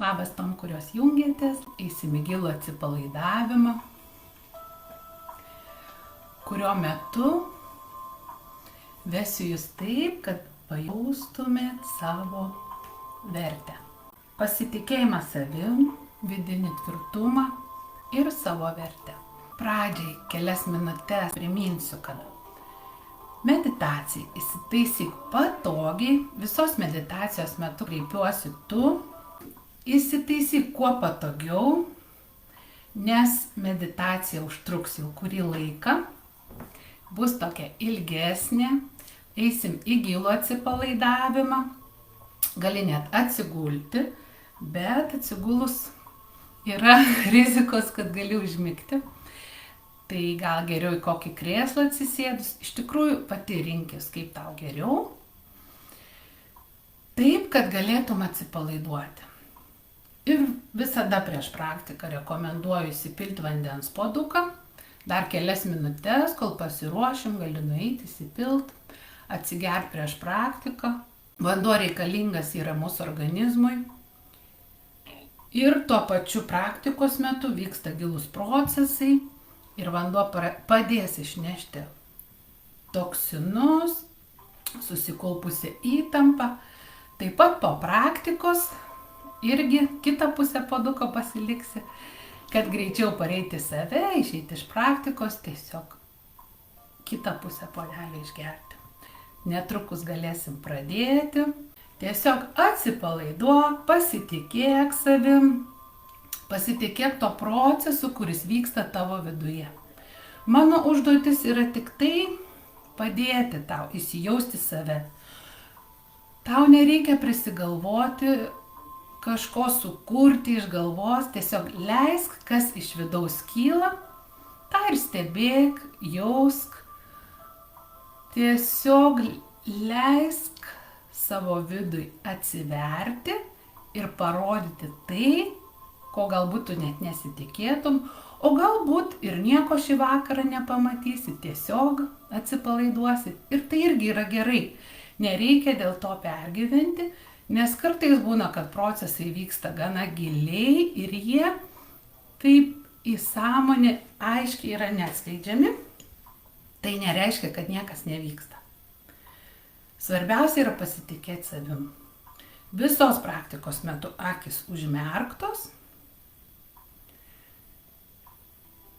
Labas tom, kurios jungiatės, eisim į gilų atsipalaidavimą, kurio metu vesiu jūs taip, kad pajaustumėt savo vertę. Pasitikėjimą savim, vidinį tvirtumą ir savo vertę. Pradžiai kelias minutės priminsiu, kad meditacijai įsitaisyk patogiai, visos meditacijos metu kreipiuosi tu, įsitaisyk kuo patogiau, nes meditacija užtruks jau kurį laiką, bus tokia ilgesnė, eisim į gilų atsipalaidavimą, gali net atsigulti, bet atsigulus yra rizikos, kad gali užmigti. Tai gal geriau į kokį krėslą atsisėdus, iš tikrųjų pati rinkis, kaip tau geriau, taip, kad galėtum atsipalaiduoti. Ir visada prieš praktiką rekomenduoju įsipilti vandens puoduką, dar kelias minutės, kol pasiruošim, gali nueiti, įsipilti, atsigerti prieš praktiką. Vanduo reikalingas yra mūsų organizmui. Ir tuo pačiu praktikos metu vyksta gilūs procesai ir vanduo padės išnešti toksinus, susikaupusią įtampą. Taip pat po praktikos irgi kitą pusę puoduko pasiliksi, kad greičiau pareiti save, išeiti iš praktikos, tiesiog kitą pusę puodelį išgerti. Netrukus galėsim pradėti. Tiesiog atsipalaiduok, pasitikėk savim, pasitikėk to procesu, kuris vyksta tavo viduje. Mano užduotis yra tik tai padėti tau įsijausti save. Tau nereikia prisigalvoti, kažko sukurti iš galvos, tiesiog leisk, kas iš vidaus kyla, tą ir stebėk, jausk. Tiesiog leisk savo vidui atsiverti ir parodyti tai, ko galbūt tu net nesitikėtum, o galbūt ir nieko šį vakarą nepamatysi, tiesiog atsipalaiduosi. Ir tai irgi yra gerai. Nereikia dėl to pergyventi, nes kartais būna, kad procesai vyksta gana giliai ir jie taip į sąmonę aiškiai yra neatskleidžiami. Tai nereiškia, kad niekas nevyksta. Svarbiausia yra pasitikėti savim. Visos praktikos metu akys užmerktos.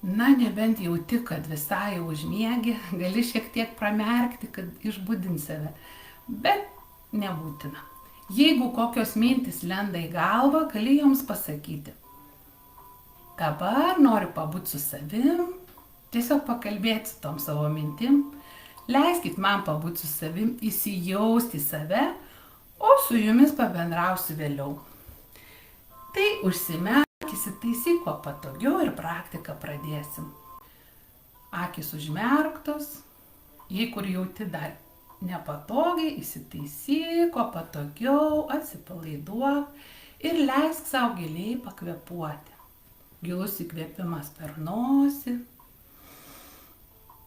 Na, nebent jauti, kad visai jau užmiegi, gali šiek tiek pramerkti, kad išbudint save. Bet nebūtina. Jeigu kokios mintys lenda į galvą, gali joms pasakyti. Dabar noriu pabūti su savim, tiesiog pakalbėti su tom savo mintim. Leiskit man pabūti su savim, įsijausti į save, o su jumis pabendrausiu vėliau. Tai užsimerk, įsitaisyk kuo patogiau ir praktiką pradėsim. Akys užmerktos, jei kur jauti dar nepatogiai, įsitaisyk kuo patogiau, atsipalaiduok ir leisk savo giliai pakvėpuoti. Gilus įkvėpimas per nosį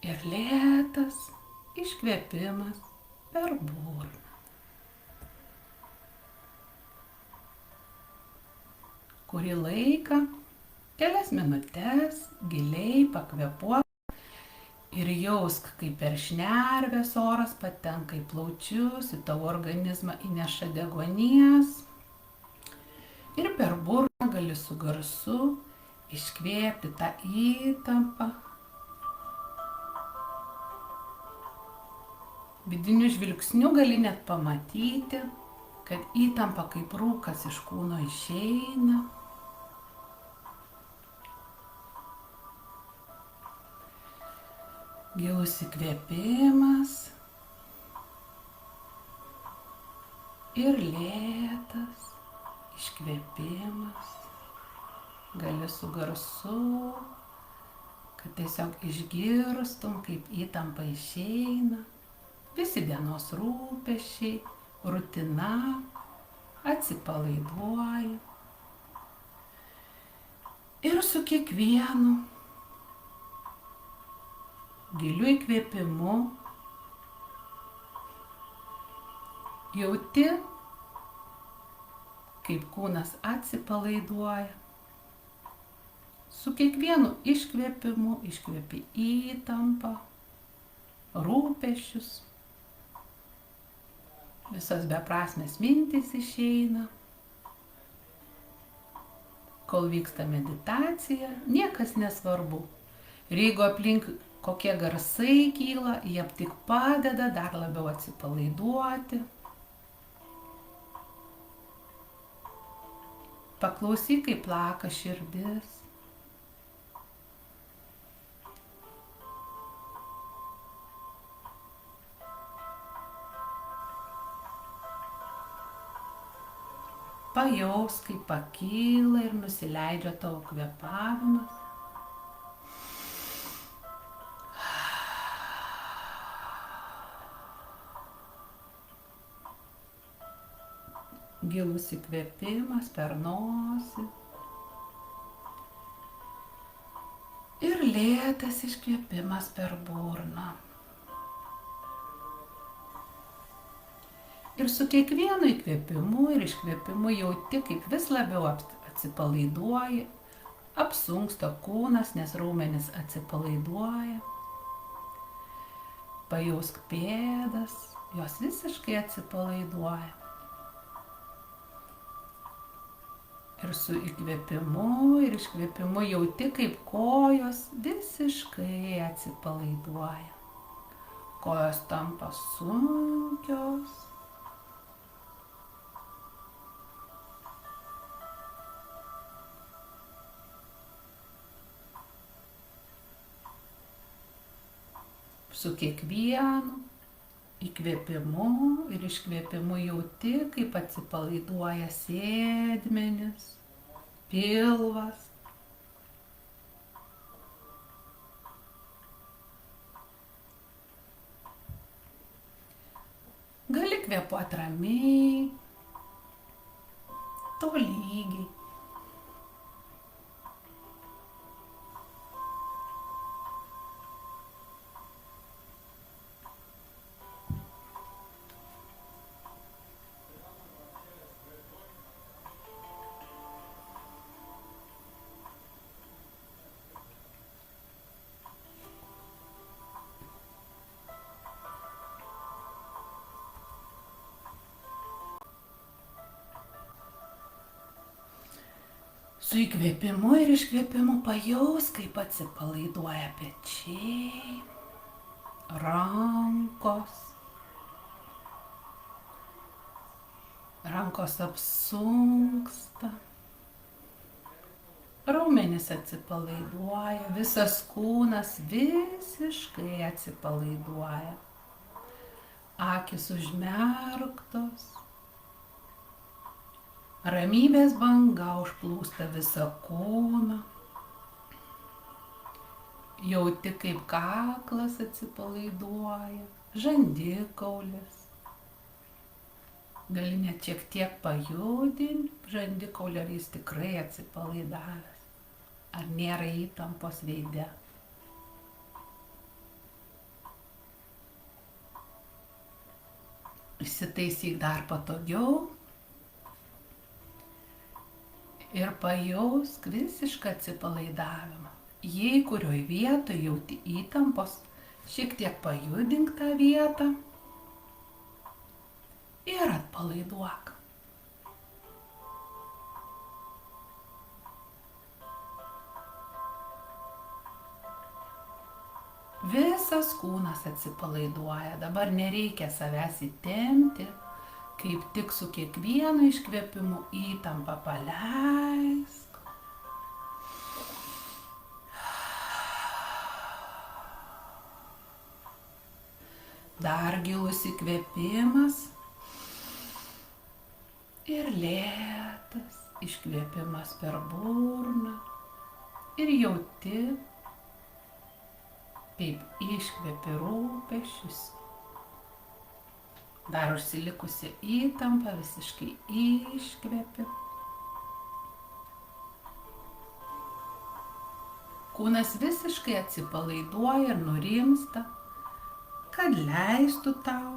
ir lėtas iškvėpimas per burną. Kurį laiką, kelias minutės, giliai pakvėpuok ir jausk, kaip per šnerves oras patenka į plaučius, į tavo organizmą įneša deguonies. Ir per burną gali su garsu iškvėpti tą įtampą. Vidiniu žvilgsniu gali net pamatyti, kad įtampa kaip rūkas iš kūno išeina. Gilus įkvėpimas ir lėtas iškvėpimas. Gali su garsu, kad tiesiog išgirstum, kaip įtampa išeina. Visi dienos rūpesčiai, rutina, atsipalaiduoji. Ir su kiekvienu giliu įkvėpimu jauti, kaip kūnas atsipalaiduoja. Su kiekvienu iškvėpimu iškvėpi įtampą, rūpesčius. Visos beprasmės mintys išeina. Kol vyksta meditacija, niekas nesvarbu. Ir jeigu aplink kokie garsai kyla, jie tik padeda dar labiau atsipalaiduoti. Paklausyk, kaip plaka širdis. Pajaus, kaip pakyla ir nusileidžia tavo kvėpavimas. Gilus įkvėpimas per nosį ir lėtas iškvėpimas per burną. Ir su kiekvienu įkvėpimu ir iškvėpimu jauti, kaip vis labiau atsipalaiduoji, apsunksta kūnas, nes raumenys atsipalaiduoja. Pajausk pėdas, jos visiškai atsipalaiduoja. Ir su įkvėpimu ir iškvėpimu jauti, kaip kojos visiškai atsipalaiduoja. Kojos tampa sunkios. Su kiekvienu įkvėpimu ir iškvėpimu jauti, kaip atsipalaiduoja sėdmenis, pilvas. Gali kvėpuoti ramiai, tolygiai. Su įkvėpimu ir iškvėpimu pajaus, kaip atsipalaiduoja pečiai, rankos. Rankos apsunksta. Raumenys atsipalaiduoja, visas kūnas visiškai atsipalaiduoja. Akys užmerktos. Ramybės banga užplūsta visą kūną. Jauti, kaip kaklas atsipalaiduoja, žandikaulis. Gali net šiek tiek pajudinti žandikaulį, ar jis tikrai atsipalaidavęs. Ar nėra įtampos veide. Įsitaisyk dar patogiau. Ir pajausk visišką atsipalaidavimą. Jei kurioj vietoj jauti įtampos, šiek tiek pajudink tą vietą ir atpalaiduok. Visas kūnas atsipalaiduoja. Dabar nereikia savęs įtempti. Kaip tik su kiekvienu iškvėpimu įtampą paleisk. Dar gilus įkvėpimas ir lėtas iškvėpimas per burną. Ir jauti, kaip iškvėpi rūpesčius. Dar užsilikusi įtampa visiškai iškvėpi. Kūnas visiškai atsipalaiduoja ir nurimsta, kad leistų tau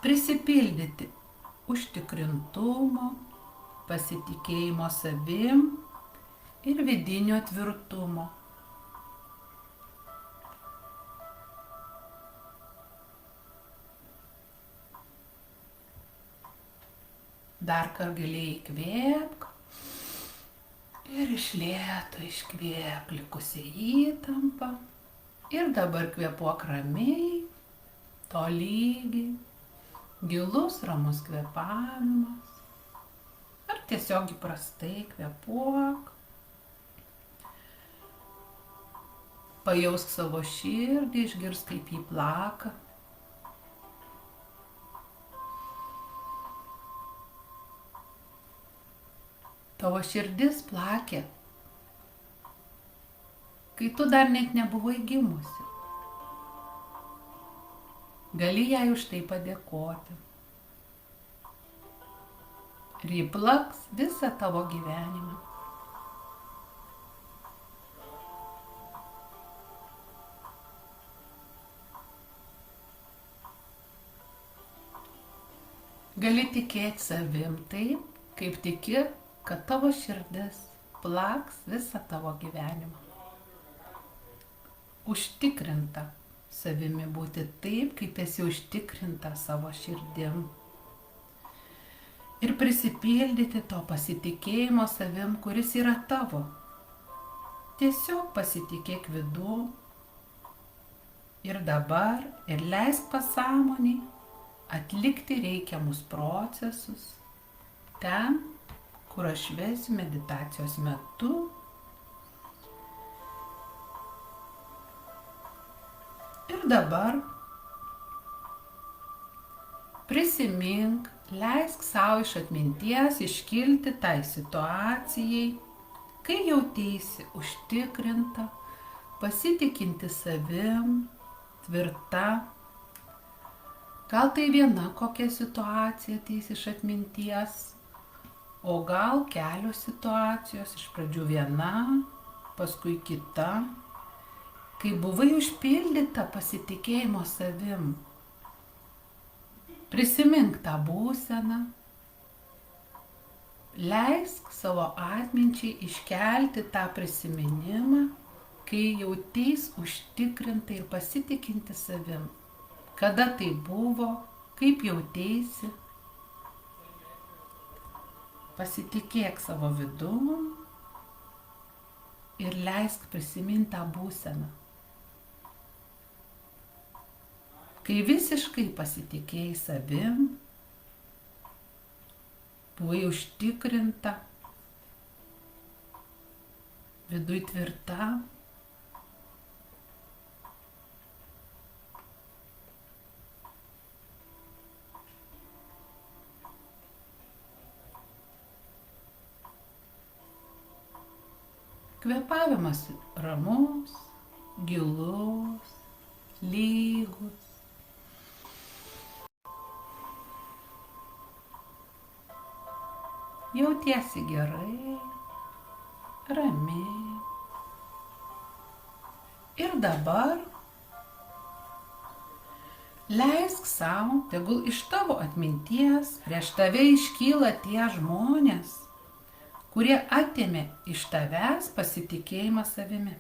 prisipildyti užtikrintumo, pasitikėjimo savim ir vidinio tvirtumo. Dar kartą giliai įkvėpk ir iš lėto iškvėpk likusią įtampą. Ir dabar kvėpuok ramiai, tolygiai, gilus ramus kvėpavimas. Ar tiesiog įprastai kvėpuok. Pajausk savo širdį, išgirsk kaip jį plaka. Tavo širdis plakė, kai tu dar net nebuvai gimusi. Gali jai už tai padėkoti. Ir ji plaks visą tavo gyvenimą. Gali tikėti savim taip, kaip tiki, kad tavo širdis plaks visą tavo gyvenimą. Užtikrinta savimi būti taip, kaip esi užtikrinta savo širdim. Ir prisipildyti to pasitikėjimo savim, kuris yra tavo. Tiesiog pasitikėk vidu ir dabar ir leisk pasąmoniai atlikti reikiamus procesus ten, kur aš vesiu meditacijos metu. Ir dabar prisimink, leisk savo iš atminties iškilti tai situacijai, kai jauteisi užtikrinta, pasitikinti savim, tvirta. Gal tai viena kokia situacija ateis iš atminties, o gal kelios situacijos, iš pradžių viena, paskui kita, kai buvai užpildyta pasitikėjimo savim. Prisimink tą būseną, leisk savo atminčiai iškelti tą prisiminimą, kai jauteis užtikrintai ir pasitikinti savim. Kada tai buvo, kaip jauteisi. Pasitikėk savo vidum ir leisk prisiminti tą būseną. Kai visiškai pasitikėjai savim, buvai užtikrinta, viduj tvirta, kvėpavimas ramus, gilus, lygus. Jautiesi gerai, ramiai. Ir dabar leisk savo, tegul iš tavo atminties prieš tave iškyla tie žmonės, kurie atėmė iš tavęs pasitikėjimą savimi.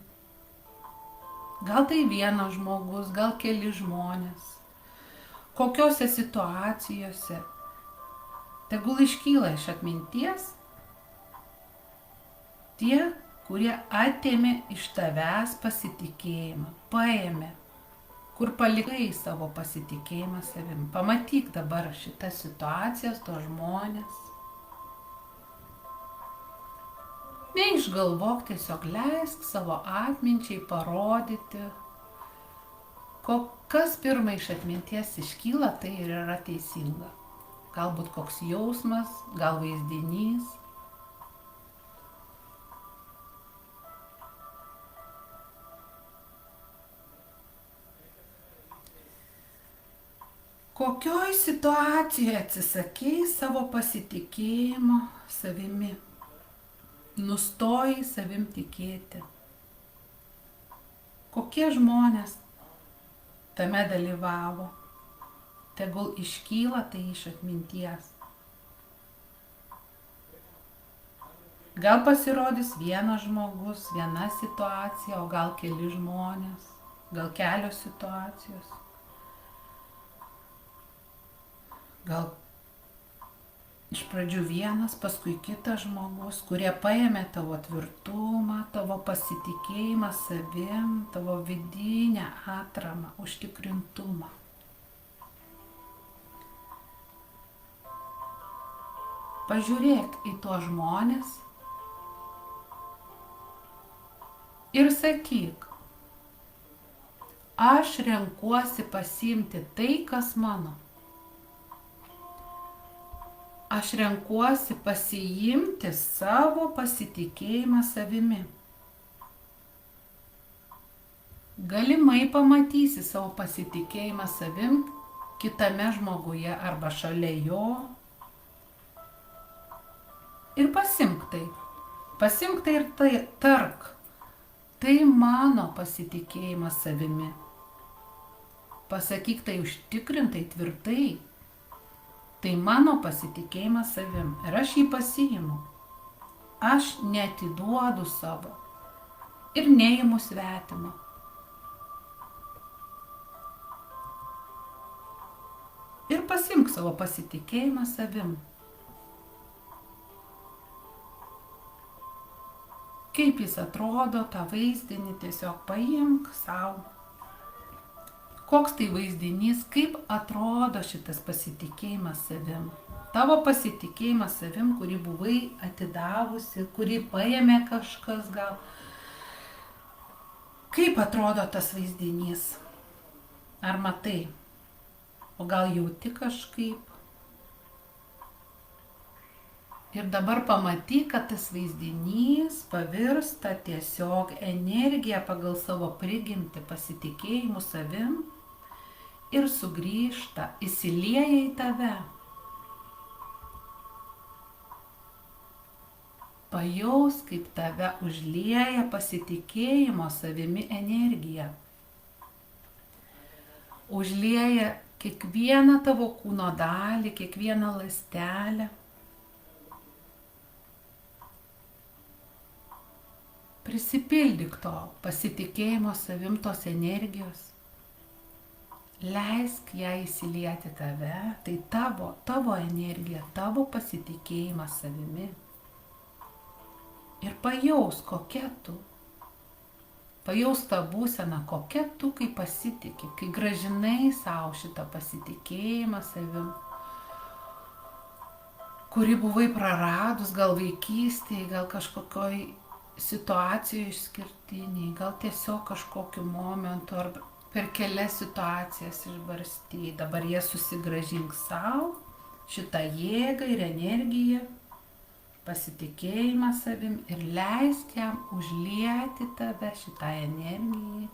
Gal tai vienas žmogus, gal keli žmonės. Kokiose situacijose. Tegul iškyla iš atminties tie, kurie atėmė iš tavęs pasitikėjimą, paėmė, kur palikai savo pasitikėjimą savim. Pamatyk dabar šitas situacijas, tos žmonės. Neišgalvok, tiesiog leisk savo atminčiai parodyti, kas pirmai iš atminties iškyla, tai ir yra teisinga. Galbūt koks jausmas, gal vaizdinys. Kokioj situacijoje atsisakei savo pasitikėjimo savimi? Nustojai savim tikėti. Kokie žmonės tame dalyvavo? Tegul iškyla tai iš atminties. Gal pasirodys vienas žmogus, viena situacija, o gal keli žmonės, gal kelios situacijos. Gal iš pradžių vienas, paskui kitas žmogus, kurie paėmė tavo tvirtumą, tavo pasitikėjimą savim, tavo vidinę atramą, užtikrintumą. Pažiūrėk į tuos žmonės ir sakyk, aš renkuosi pasiimti tai, kas mano. Aš renkuosi pasiimti savo pasitikėjimą savimi. Galimai pamatysi savo pasitikėjimą savim kitame žmoguje arba šalia jo. Ir pasimk tai. Pasimk tai ir tai tark. Tai mano pasitikėjimas savimi. Pasakyk tai užtikrintai, tvirtai. Tai mano pasitikėjimas savim ir aš jį pasiimu. Aš neatiduodu savo ir neimu svetimo. Ir pasiimk savo pasitikėjimą savim. Kaip jis atrodo, tą vaizdinį tiesiog paimk savo. Koks tai vaizdinys, kaip atrodo šitas pasitikėjimas savim. Tavo pasitikėjimas savim, kurį buvai atidavusi, kurį paėmė kažkas gal. Kaip atrodo tas vaizdinys? Ar matai? O gal jauti kažkaip? Ir dabar pamatyk, kad tas vaizdinys pavirsta tiesiog energija pagal savo prigimtį, pasitikėjimu savim ir sugrįžta, įsilieja į tave. Pajaus, kaip tave užlieja pasitikėjimo savimi energija. Užlieja kiekvieną tavo kūno dalį, kiekvieną ląstelę. Prisipildyk to pasitikėjimo savim, tos energijos. Leisk ją įsilieti tave, tai tavo energija, tavo pasitikėjimas savimi. Ir pajaus, kokia tu. Pajaus tą būseną, kokia tu, kai pasitiki, kai grąžinai savo šitą pasitikėjimą savim, kurį buvai praradus, gal vaikystėje, gal kažkokioj situacijų išskirtiniai, gal tiesiog kažkokiu momentu ar per kelias situacijas išbarstyti. Dabar jie susigrąžink savo šitą jėgą ir energiją, pasitikėjimą savim ir leisk jam užlieti tave šitą energiją.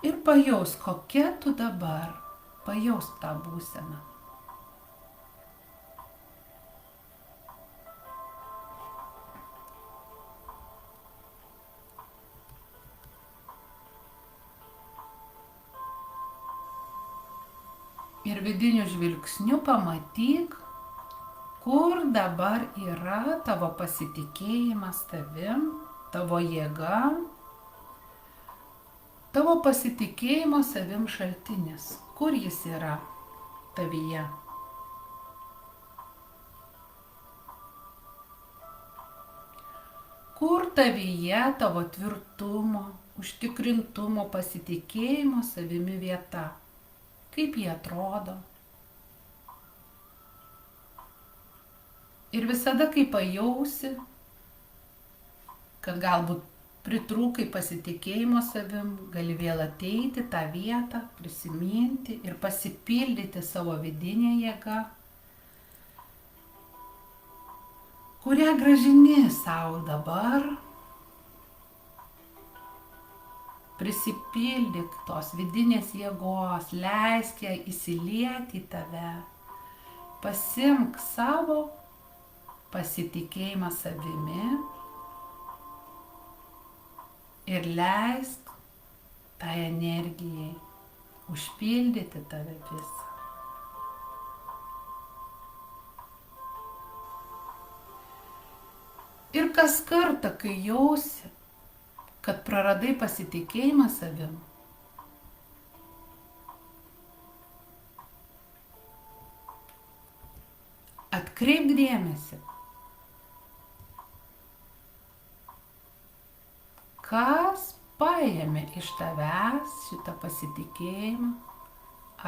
Ir pajaus, kokia tu dabar, pajaus tą būseną. Ir vidiniu žvilgsniu pamatyk, kur dabar yra tavo pasitikėjimas tavim, tavo jėga, tavo pasitikėjimo savim šaltinis. Kur jis yra tavyje? Kur tavyje tavo tvirtumo, užtikrintumo, pasitikėjimo savimi vieta? Kaip jie atrodo? Ir visada, kai pajausi, kad galbūt pritrūkai pasitikėjimo savim, gali vėl ateiti tą vietą, prisiminti ir pasipildyti savo vidinę jėgą, kurią grąžini savo dabar. Prisipildyk tos vidinės jėgos, leisk ją įsilieti į tave. Pasimk savo pasitikėjimą savimi ir leisk tai energijai užpildyti tave visą. Ir kas kartą, kai jausi, kad praradai pasitikėjimą savim, atkreipk dėmesį, kas paėmė iš tavęs šitą pasitikėjimą,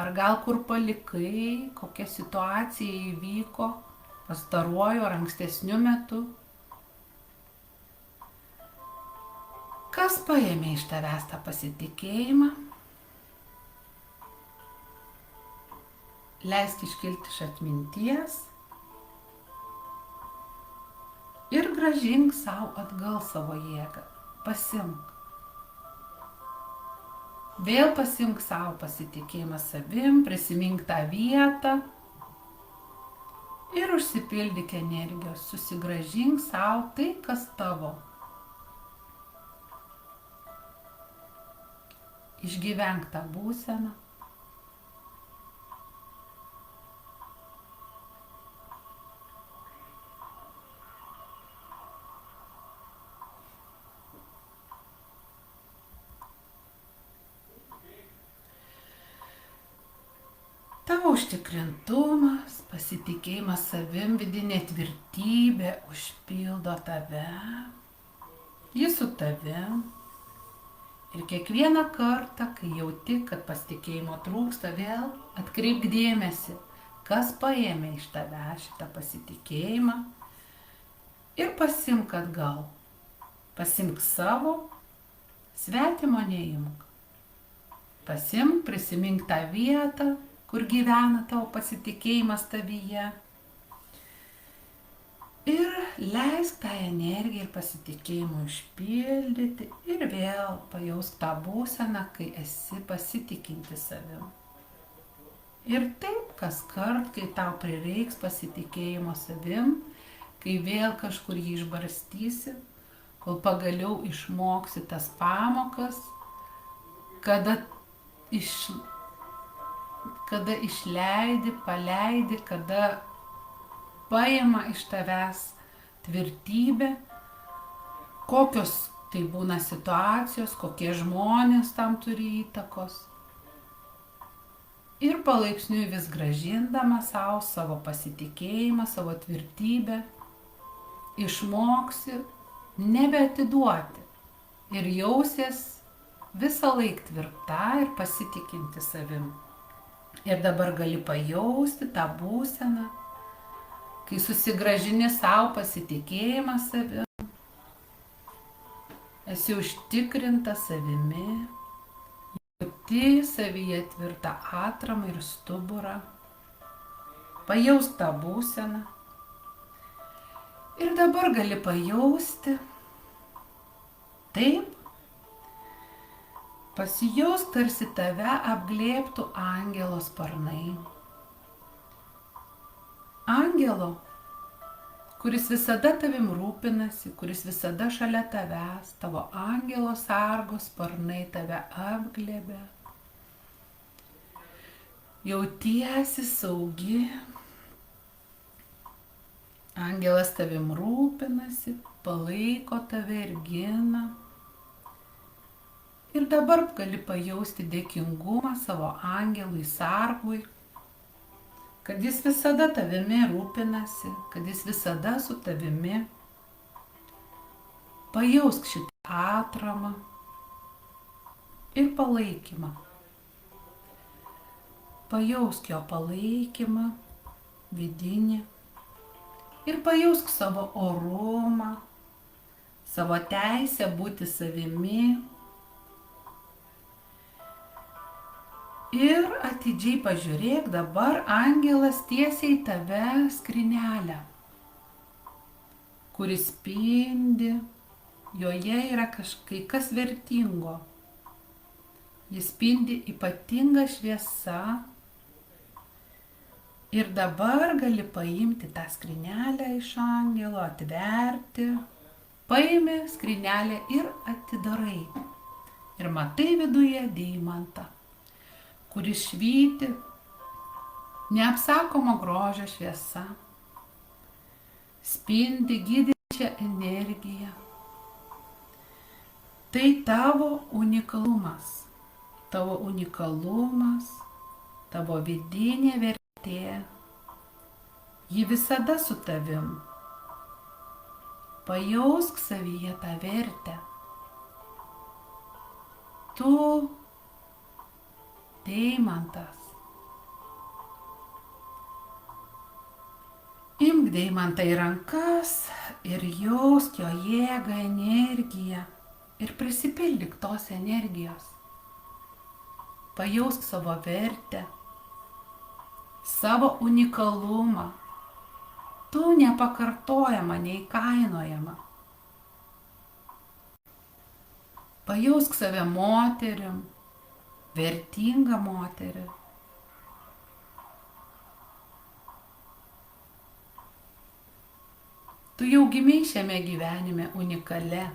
ar gal kur palikai, kokia situacija įvyko pastaruoju ar ankstesniu metu. Kas paėmė iš tavęs tą pasitikėjimą? Leisk iškilti iš atminties ir grąžink savo atgal savo jėgą. Pasimk. Vėl pasimk savo pasitikėjimą savim, prisimink tą vietą ir užsipildyk energijos. Susigrąžink savo tai, kas tavo. Išgyvenk tą būseną. Tavo užtikrintumas, pasitikėjimas savim, vidinė tvirtybė užpildo tave. Jis su tavim. Ir kiekvieną kartą, kai jauti, kad pasitikėjimo trūksta, vėl atkreipk dėmesį, kas paėmė iš tave šitą pasitikėjimą ir pasimk atgal. Pasimk savo, svetimo neimk. Pasimk, prisimink tą vietą, kur gyvena tavo pasitikėjimas tavyje. Ir leisk tą energiją ir pasitikėjimą užpildyti ir vėl pajausk tą būseną, kai esi pasitikinti savim. Ir taip, kas kart, kai tau prireiks pasitikėjimo savim, kai vėl kažkur jį išbarstysi, kol pagaliau išmoksi tas pamokas, kada išleidi, paleidi, kada paima iš tavęs tvirtybę, kokios tai būna situacijos, kokie žmonės tam turi įtakos. Ir palaipsniui vis grąžindama savo pasitikėjimą, savo tvirtybę, išmoksi nebeatiduoti ir jausies visą laiką tvirta ir pasitikinti savim. Ir dabar gali pajausti tą būseną, kai susigrąžini savo pasitikėjimą savim, esi užtikrinta savimi, jauti savyje tvirtą atramą ir stuburą, pajausk tą būseną. Ir dabar gali pajausti taip, pasijausk, tarsi tave apglėbtų angelo sparnai. Angelo, kuris visada tavim rūpinasi, kuris visada šalia tavęs, tavo angelo sargo sparnai tave apglėbia. Jautiesi saugi. Angelas tavim rūpinasi, palaiko tave ir gina. Ir dabar gali pajausti dėkingumą savo angelui sargui, kad jis visada tavimi rūpinasi, kad jis visada su tavimi. Pajausk šitą atramą ir palaikymą. Pajausk jo palaikymą vidinį ir pajausk savo orumą, savo teisę būti savimi. Ir atidžiai pažiūrėk, dabar angelas tiesiai į tave skrynelę, kuris spindi, joje yra kai kas vertingo. Jis spindi ypatinga šviesa. Ir dabar gali paimti tą skrynelę iš angelo, atverti. Paimi skrynelę ir atidarai. Ir matai viduje deimantą, kuris švyti neapsakomo grožio šviesa. Spindi gydančia čia energija. Tai tavo unikalumas. Tavo unikalumas, tavo vidinė vertė. Ji visada su tavim. Pajausk savyje tą vertę. Tu deimantas. Imk deimantą į rankas ir jausk jo jėgą, energiją ir prisipildyk tos energijos. Pajausk savo vertę, savo unikalumą. Tu nepakartojama, neįkainojama. Pajausk save moterim, vertingą moterį. Tu jau gimei šiame gyvenime unikale.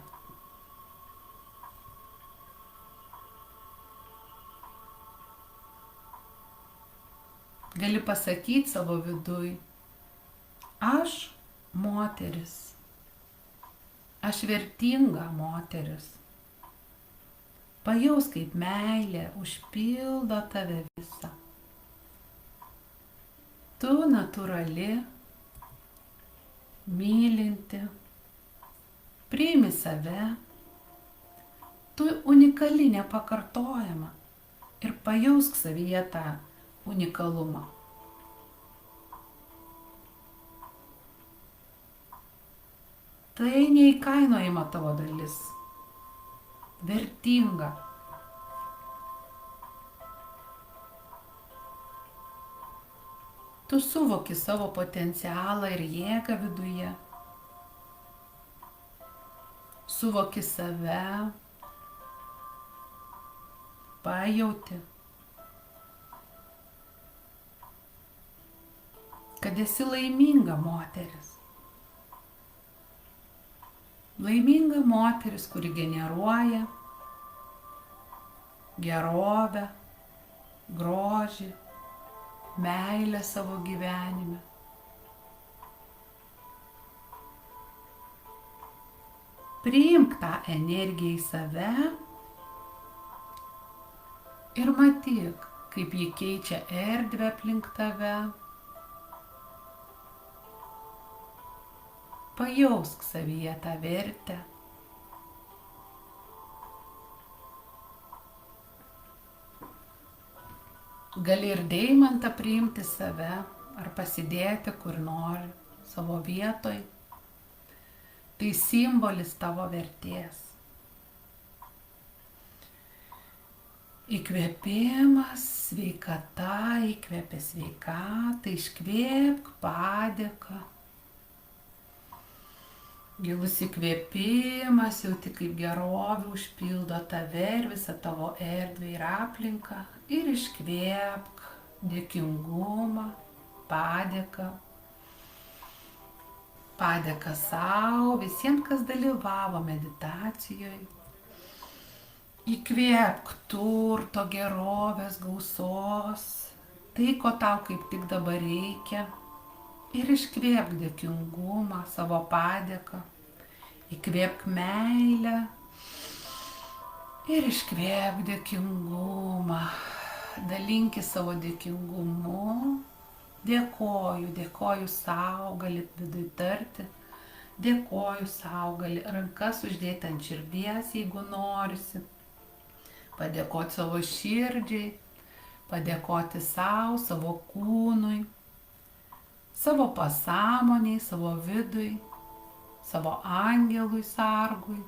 Gali pasakyti savo viduj, aš moteris, aš vertinga moteris. Pajaus, kaip meilė užpildo tave visą. Tu natūrali, mylinti, priimi save, tu unikali, nepakartojama ir pajausk savyje tą unikalumą. Tai neįkainojama tavo dalis, vertinga. Tu suvoki savo potencialą ir jėgą viduje. Suvoki save, pajauti, kad esi laiminga moteris. Laiminga moteris, kuri generuoja gerovę, grožį, meilę savo gyvenime. Priimk tą energiją į save ir matyk, kaip ji keičia erdvę aplink tave. Pajausk savyje tą vertę. Gali ir deimantą priimti save ar pasidėti kur nori, savo vietoj. Tai simbolis tavo vertės. Įkvėpimas, sveikata, įkvėpė sveikatą, iškvėpk padėką. Gilus įkvėpimas, jauti kaip gerovė užpildo tave ir visą tavo erdvę ir aplinką. Ir iškvėpk dėkingumą, padėką. Padėka sau, visiems, kas dalyvavo meditacijoje. Įkvėpk turto, gerovės, gausos, tai, ko tau kaip tik dabar reikia. Ir iškvėpk dėkingumą, savo padėką. Įkvėpk meilę. Ir iškvėpk dėkingumą. Dalinkis savo dėkingumu. Dėkoju sau, gali viduj tarti. Dėkoju sau, gali rankas uždėti ant širdies, jeigu norisi. Padėkoti savo širdžiai, padėkoti sau, savo kūnui, savo pasąmoniai, savo vidui, savo angelui sargui,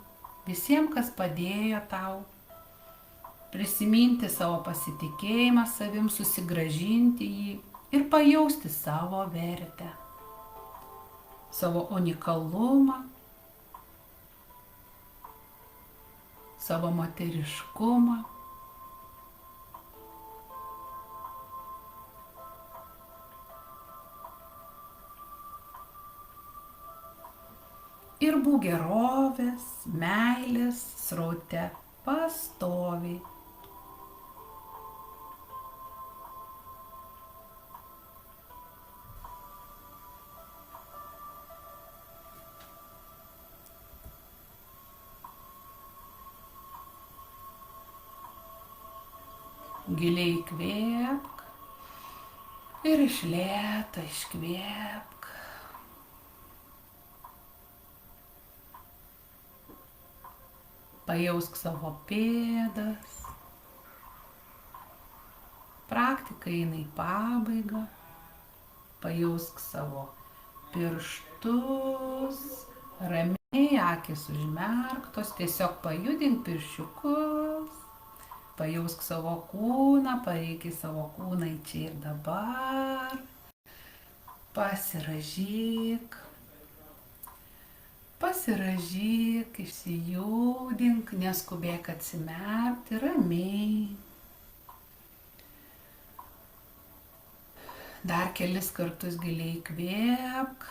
visiems, kas padėjo tau. Prisiminti savo pasitikėjimą savim, susigrąžinti jį ir pajausti savo vertę, savo unikalumą, savo moteriškumą. Ir būk gerovės, meilės sraute pastoviai. Giliai įkvėpk ir iš lėto iškvėpk. Pajausk savo pėdas. Praktika eina į pabaigą. Pajausk savo pirštus. Ramiai, akys užmerktos, tiesiog pajudink pirščiukus. Pajausk savo kūną, pareik į savo kūną į čia ir dabar. Pasirąžyk. Pasirąžyk, išsijudink, neskubėk atsimerkti, ramiai. Dar kelis kartus giliai įkvėpk.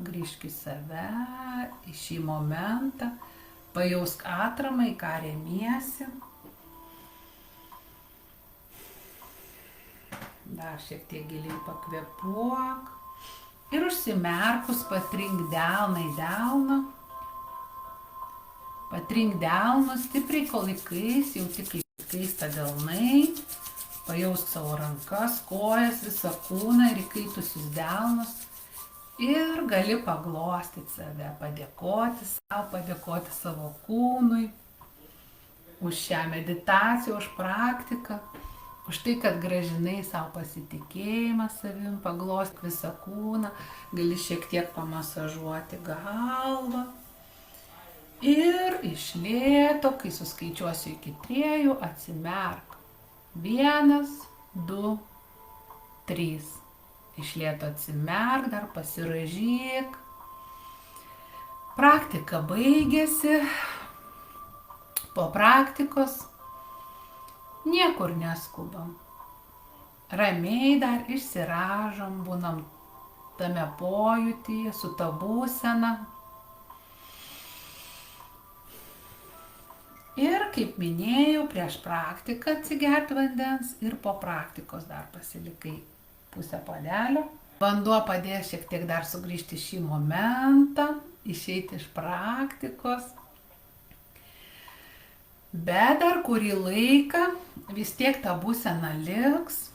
Grįžk į save, į šį momentą. Pajausk atramą, į ką remiesi. Dar šiek tiek giliai pakvėpuok. Ir užsimerkus patrink delną į delną. Patrink delnus stipriai, kol įkais, jauti kaip įkaista delnai. Pajausk savo rankas, kojas, visą kūną ir įkaitusius delnus. Ir gali paglostyti save, padėkoti savo, padėkoti savo kūnui už šią meditaciją, už praktiką. Už tai, kad grąžinai savo pasitikėjimą savim, paglostyk visą kūną, gali šiek tiek pamasažuoti galvą. Ir iš lėto, kai suskaičiuosiu iki 3, atsimerk. 1, 2, 3. Iš lėto atsimerk, dar pasirąžyk. Praktika baigėsi. Po praktikos niekur neskubam. Ramiai dar išsiražom, būnam tame pojūtyje, su ta būsena. Ir kaip minėjau, prieš praktiką atsigerti vandens ir po praktikos dar pasilikai pusę puodelio. Vanduo padės šiek tiek dar sugrįžti šį momentą, išeiti iš praktikos. Bet dar kurį laiką vis tiek ta būsena liks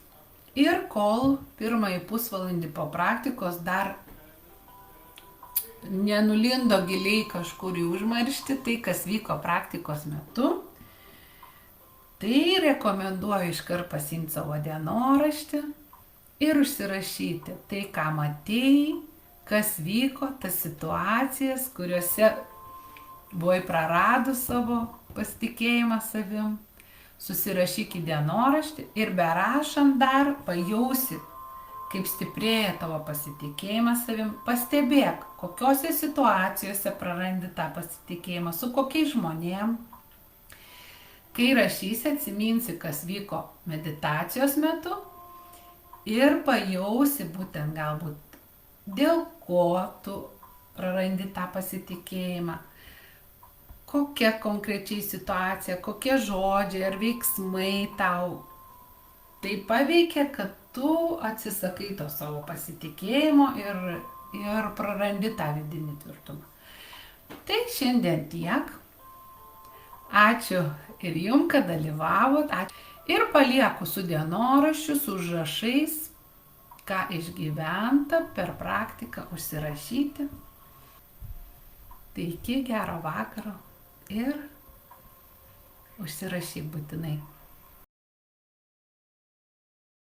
ir kol pirmąjį pusvalandį po praktikos dar nenulindo giliai kažkur į užmarštį tai, kas vyko praktikos metu, tai rekomenduoju iškart pasiimti savo dienoraštį ir užsirašyti tai, ką matei, kas vyko, tas situacijas, kuriuose buvai praradus savo pasitikėjimą savim, susirašyk į dienoraštį ir berašant dar pajausi, kaip stiprėja tavo pasitikėjimas savim. Pastebėk, kokiose situacijose prarandi tą pasitikėjimą, su kokiais žmonėm. Kai rašysi, atsiminsi, kas vyko meditacijos metu ir pajausi būtent galbūt, dėl ko tu prarandi tą pasitikėjimą. Kokia konkrečiai situacija, kokie žodžiai ar veiksmai tau tai paveikia, kad tu atsisakai to savo pasitikėjimo ir prarandi tą vidinį tvirtumą. Tai šiandien tiek. Ačiū ir jums, kad dalyvavot. Ir palieku su dienoraščiu, su užrašais, ką išgyventa per praktiką užsirašyti. Tai iki gero vakaro. Ir užsirašyk būtinai.